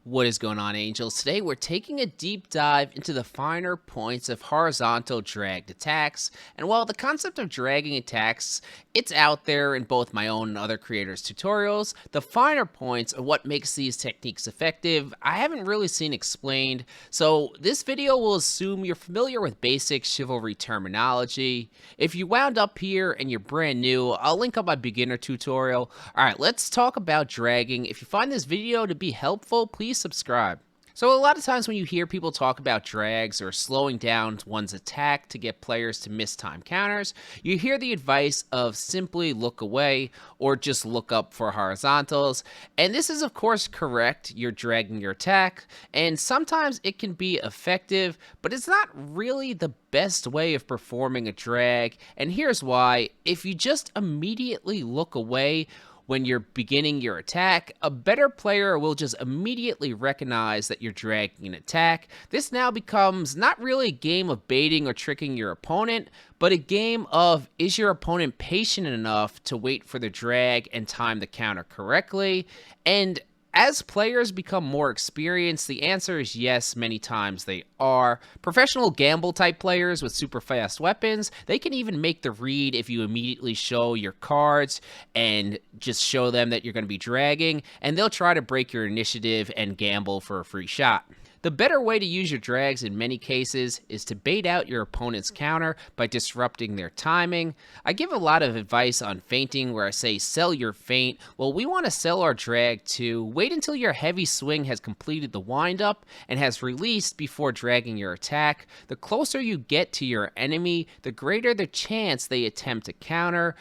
What is going on, Angels? Today we're taking a deep dive into the finer points of horizontal dragged attacks. And while the concept of dragging attacks, it's out there in both my own and other creators' tutorials, the finer points of what makes these techniques effective, I haven't really seen explained. So this video will assume you're familiar with basic chivalry terminology. If you wound up here and you're brand new, I'll link up my beginner tutorial. Alright, let's talk about dragging. If you find this video to be helpful, please subscribe. So a lot of times when you hear people talk about drags or slowing down one's attack to get players to miss time counters, you hear the advice of simply look away or just look up for horizontals. And this is of course correct, you're dragging your attack, and sometimes it can be effective, but it's not really the best way of performing a drag. And here's why: if you just immediately look away when you're beginning your attack, a better player will just immediately recognize that you're dragging an attack. This now becomes not really a game of baiting or tricking your opponent, but a game of, is your opponent patient enough to wait for the drag and time the counter correctly? And as players become more experienced, the answer is yes, many times they are. Professional gamble type players with super fast weapons, they can even make the read if you immediately show your cards and just show them that you're going to be dragging, and they'll try to break your initiative and gamble for a free shot. The better way to use your drags in many cases is to bait out your opponent's counter by disrupting their timing. I give a lot of advice on feinting where I say sell your feint. Well, we want to sell our drag to wait until your heavy swing has completed the windup and has released before dragging your attack. The closer you get to your enemy, the greater the chance they attempt to counter.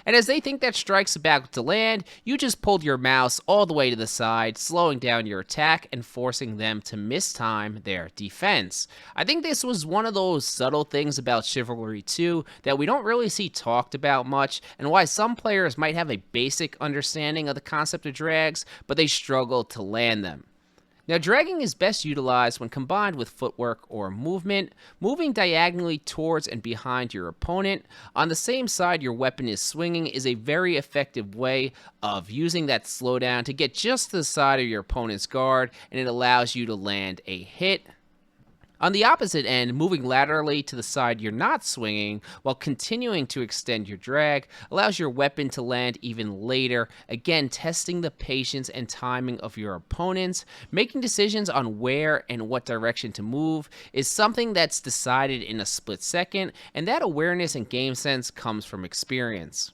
And as they think that strike's about to land, you just pulled your mouse all the way to the side, slowing down your attack and forcing them to mistime their defense. I think this was one of those subtle things about Chivalry 2 that we don't really see talked about much, and why some players might have a basic understanding of the concept of drags, but they struggle to land them. Now, dragging is best utilized when combined with footwork or movement, moving diagonally towards and behind your opponent on the same side your weapon is swinging is a very effective way of using that slowdown to get just to the side of your opponent's guard, and it allows you to land a hit. On the opposite end, moving laterally to the side you're not swinging while continuing to extend your drag allows your weapon to land even later, again testing the patience and timing of your opponents. Making decisions on where and what direction to move is something that's decided in a split second, and that awareness and game sense comes from experience.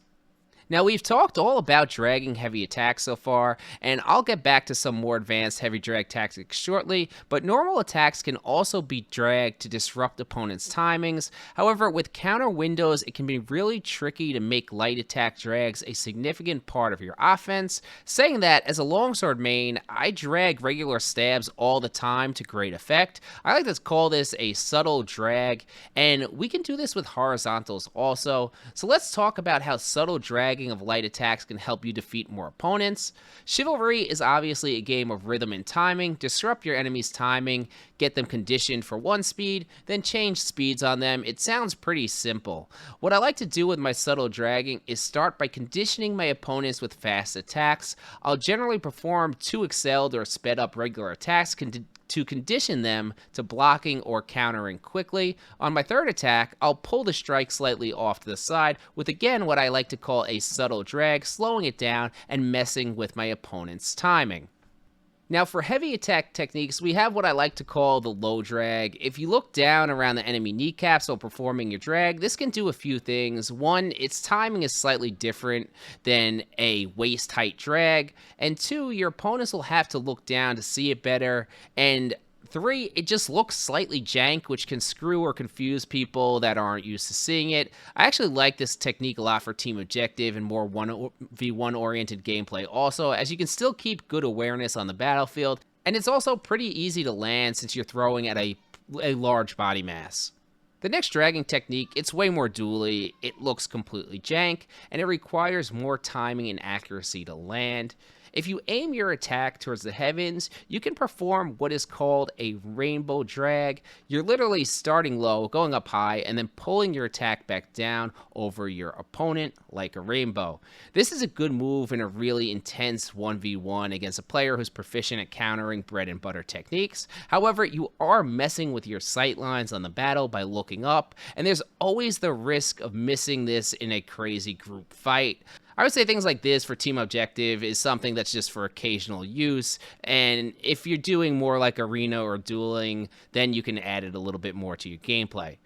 Now, we've talked all about dragging heavy attacks so far, and I'll get back to some more advanced heavy drag tactics shortly, but normal attacks can also be dragged to disrupt opponents' timings. However, with counter windows, it can be really tricky to make light attack drags a significant part of your offense. Saying that, as a longsword main, I drag regular stabs all the time to great effect. I like to call this a subtle drag, and we can do this with horizontals also. So let's talk about how subtle dragging of light attacks can help you defeat more opponents. Chivalry is obviously a game of rhythm and timing. Disrupt your enemy's timing, get them conditioned for one speed, then change speeds on them. It sounds pretty simple. What I like to do with my subtle dragging is start by conditioning my opponents with fast attacks. I'll generally perform 2 excelled or sped up regular attacks to condition them to blocking or countering quickly. On my third attack, I'll pull the strike slightly off to the side with, again, what I like to call a subtle drag, slowing it down and messing with my opponent's timing. Now, for heavy attack techniques, we have what I like to call the low drag. If you look down around the enemy kneecaps while performing your drag, this can do a few things. One, its timing is slightly different than a waist-height drag. And 2, your opponents will have to look down to see it better. And 3, it just looks slightly jank, which can screw or confuse people that aren't used to seeing it. I actually like this technique a lot for team objective and more 1v1 oriented gameplay also, as you can still keep good awareness on the battlefield, and it's also pretty easy to land since you're throwing at a large body mass. The next dragging technique, it's way more dually, it looks completely jank, and it requires more timing and accuracy to land. If you aim your attack towards the heavens, you can perform what is called a rainbow drag. You're literally starting low, going up high, and then pulling your attack back down over your opponent like a rainbow. This is a good move in a really intense 1v1 against a player who's proficient at countering bread and butter techniques. However, you are messing with your sight lines on the battle by looking up, and there's always the risk of missing this in a crazy group fight. I would say things like this for team objective is something that's just for occasional use, and if you're doing more like arena or dueling, then you can add it a little bit more to your gameplay.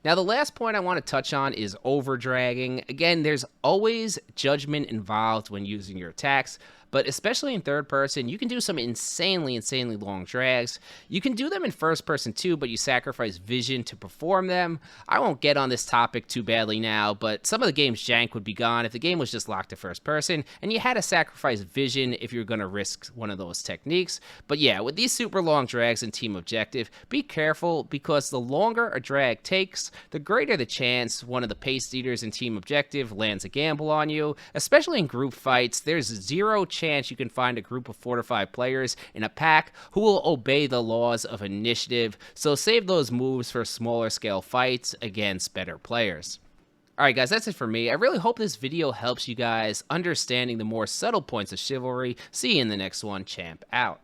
Now, the last point I want to touch on is overdragging. Again, there's always judgment involved when using your attacks, but especially in third person, you can do some insanely long drags. You can do them in first person too, but you sacrifice vision to perform them. I won't get on this topic too badly now, but some of the game's jank would be gone if the game was just locked to first person, and you had to sacrifice vision if you're going to risk one of those techniques. But yeah, with these super long drags in team objective, be careful, because the longer a drag takes, the greater the chance one of the pace eaters in team objective lands a gamble on you. Especially in group fights, there's zero chance you can find a group of 4 to 5 players in a pack who will obey the laws of initiative, so save those moves for smaller scale fights against better players. Alright guys, that's it for me. I really hope this video helps you guys understanding the more subtle points of Chivalry. See you in the next one. Champ out.